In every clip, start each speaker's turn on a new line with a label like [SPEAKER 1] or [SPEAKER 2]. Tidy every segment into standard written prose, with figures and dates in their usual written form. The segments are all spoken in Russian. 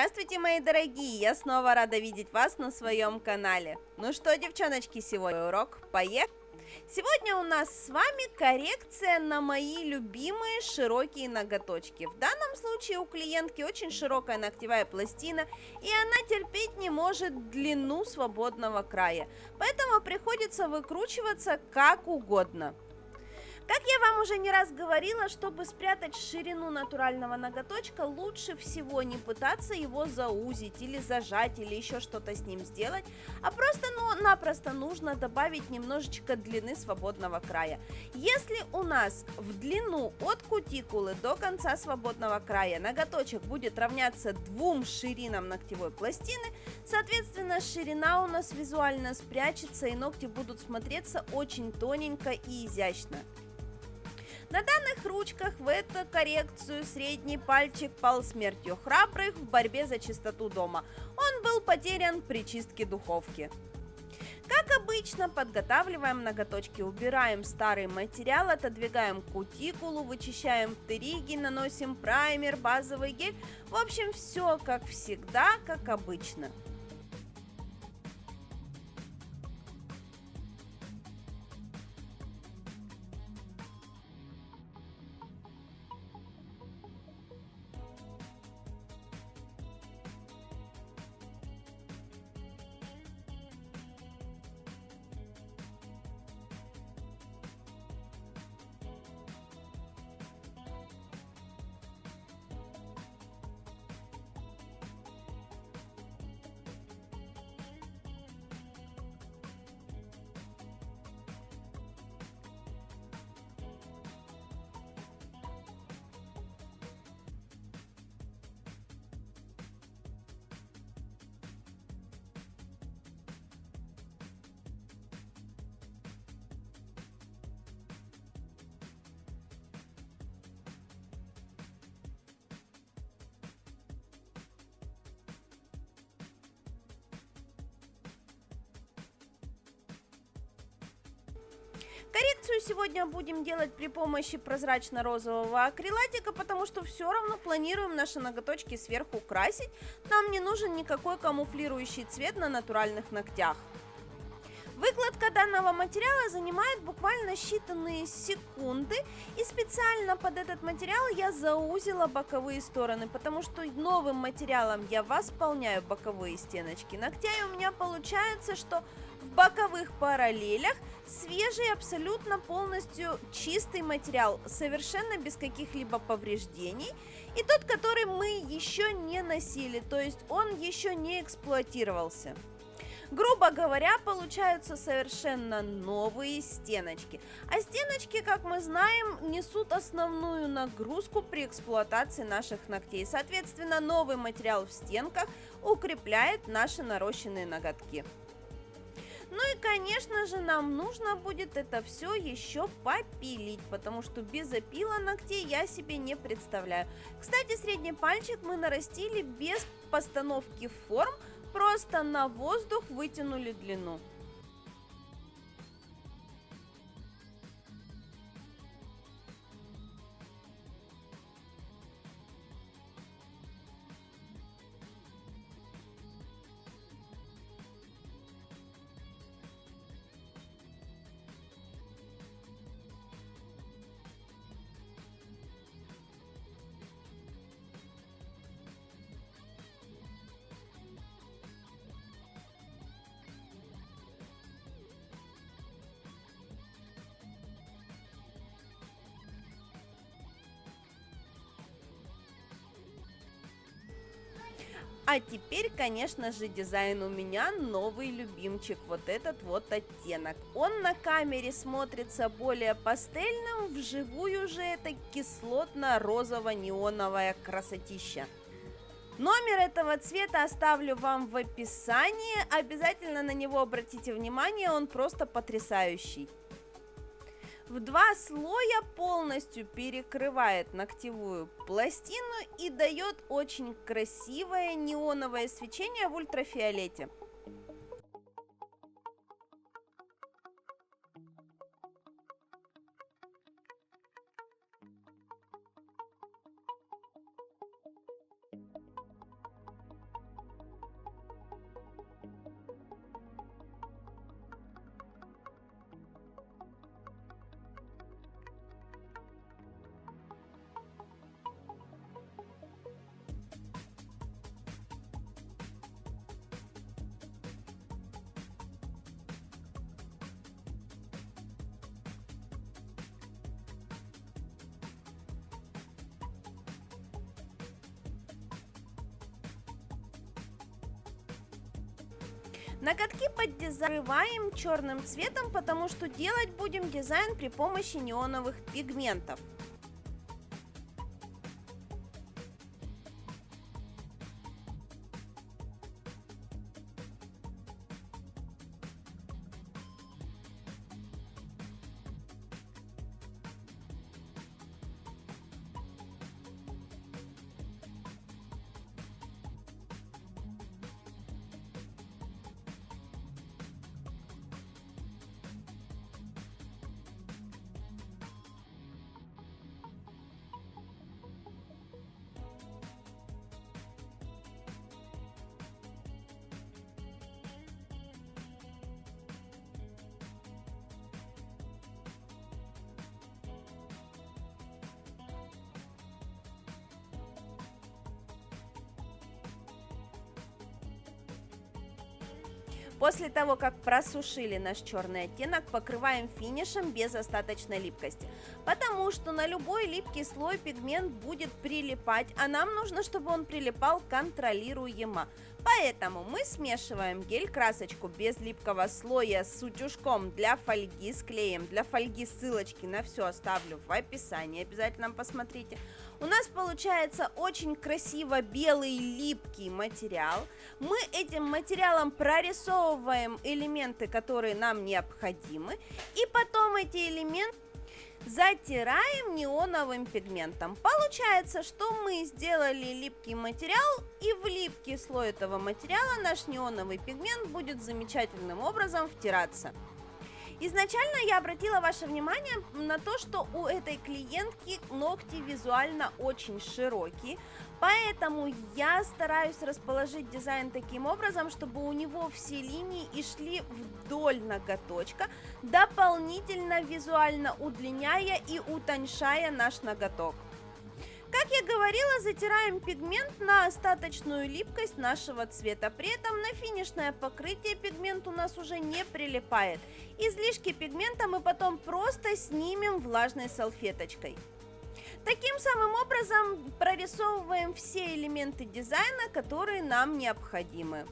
[SPEAKER 1] Здравствуйте, мои дорогие! Я снова рада видеть вас на своем канале. Ну что, девчоночки, сегодня урок. Поехали! Сегодня у нас с вами коррекция на мои любимые широкие ноготочки. В данном случае у клиентки очень широкая ногтевая пластина, и она терпеть не может длину свободного края. Поэтому приходится выкручиваться как угодно. Как я вам уже не раз говорила, чтобы спрятать ширину натурального ноготочка, лучше всего не пытаться его заузить или зажать, или еще что-то с ним сделать, а просто-напросто нужно добавить немножечко длины свободного края. Если у нас в длину от кутикулы до конца свободного края ноготочек будет равняться двум ширинам ногтевой пластины, соответственно, ширина у нас визуально спрячется, и ногти будут смотреться очень тоненько и изящно. На данных ручках в эту коррекцию средний пальчик пал смертью храбрых в борьбе за чистоту дома. Он был потерян при чистке духовки. Как обычно, подготавливаем ноготочки, убираем старый материал, отодвигаем кутикулу, вычищаем птериги, наносим праймер, базовый гель. В общем, все как всегда, как обычно. Коррекцию сегодня будем делать при помощи прозрачно-розового акрилатика, потому что все равно планируем наши ноготочки сверху красить. Нам не нужен никакой камуфлирующий цвет на натуральных ногтях. Выкладка данного материала занимает буквально считанные секунды, и специально под этот материал я заузила боковые стороны, потому что новым материалом я восполняю боковые стеночки ногтя, и у меня получается, что в боковых параллелях свежий, абсолютно полностью чистый материал, совершенно без каких-либо повреждений, и тот, который мы еще не носили, то есть он еще не эксплуатировался. Грубо говоря, получаются совершенно новые стеночки. А стеночки, как мы знаем, несут основную нагрузку при эксплуатации наших ногтей. Соответственно, новый материал в стенках укрепляет наши нарощенные ноготки. Ну и, конечно же, нам нужно будет это все еще попилить, потому что без опила ногтей я себе не представляю. Кстати, средний пальчик мы нарастили без постановки форм, просто на воздух вытянули длину. А теперь, конечно же, дизайн у меня новый любимчик, вот этот вот оттенок. Он на камере смотрится более пастельным, вживую же это кислотно-розово-неоновая красотища. Номер этого цвета оставлю вам в описании, обязательно на него обратите внимание, он просто потрясающий. В два слоя полностью перекрывает ногтевую пластину и дает очень красивое неоновое свечение в ультрафиолете. Ноготки под дизайн покрываем черным цветом, потому что делать будем дизайн при помощи неоновых пигментов. После того, как просушили наш черный оттенок, покрываем финишем без остаточной липкости, потому что на любой липкий слой пигмент будет прилипать, а нам нужно, чтобы он прилипал контролируемо. Поэтому мы смешиваем гель-красочку без липкого слоя с утюжком для фольги с клеем. Для фольги ссылочки на все оставлю в описании, обязательно посмотрите. У нас получается очень красиво белый липкий материал. Мы этим материалом прорисовываем элементы, которые нам необходимы, и потом эти элементы затираем неоновым пигментом. Получается, что мы сделали липкий материал, и в липкий слой этого материала наш неоновый пигмент будет замечательным образом втираться. Изначально я обратила ваше внимание на то, что у этой клиентки ногти визуально очень широкие, поэтому я стараюсь расположить дизайн таким образом, чтобы у него все линии и шли вдоль ноготочка, дополнительно визуально удлиняя и утоньшая наш ноготок. Как я говорила, затираем пигмент на остаточную липкость нашего цвета. При этом на финишное покрытие пигмент у нас уже не прилипает. Излишки пигмента мы потом просто снимем влажной салфеточкой. Таким самым образом прорисовываем все элементы дизайна, которые нам необходимы.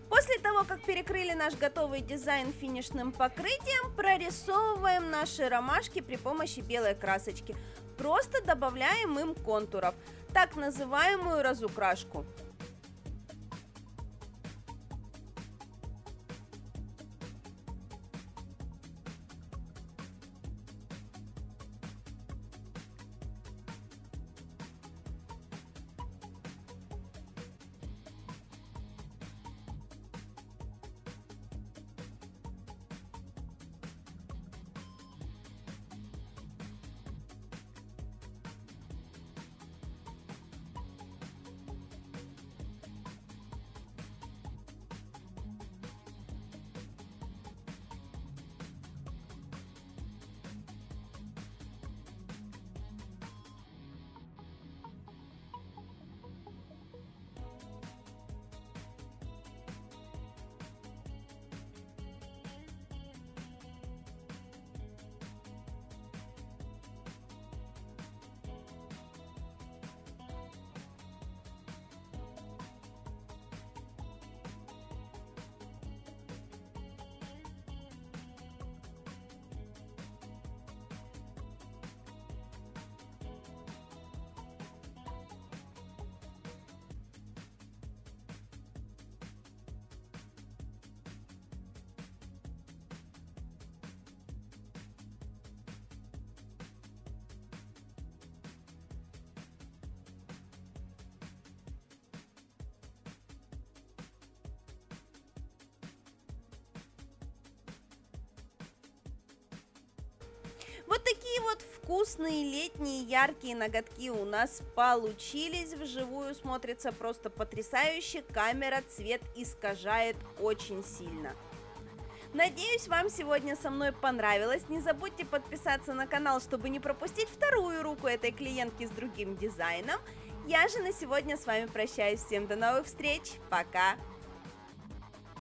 [SPEAKER 1] После того, как перекрыли наш готовый дизайн финишным покрытием, прорисовываем наши ромашки при помощи белой красочки. Просто добавляем им контуров, так называемую разукрашку. Вот такие вот вкусные летние яркие ноготки у нас получились. Вживую смотрится просто потрясающе. Камера цвет искажает очень сильно. Надеюсь, вам сегодня со мной понравилось. Не забудьте подписаться на канал, чтобы не пропустить вторую руку этой клиентки с другим дизайном. Я же на сегодня с вами прощаюсь. Всем до новых встреч. Пока!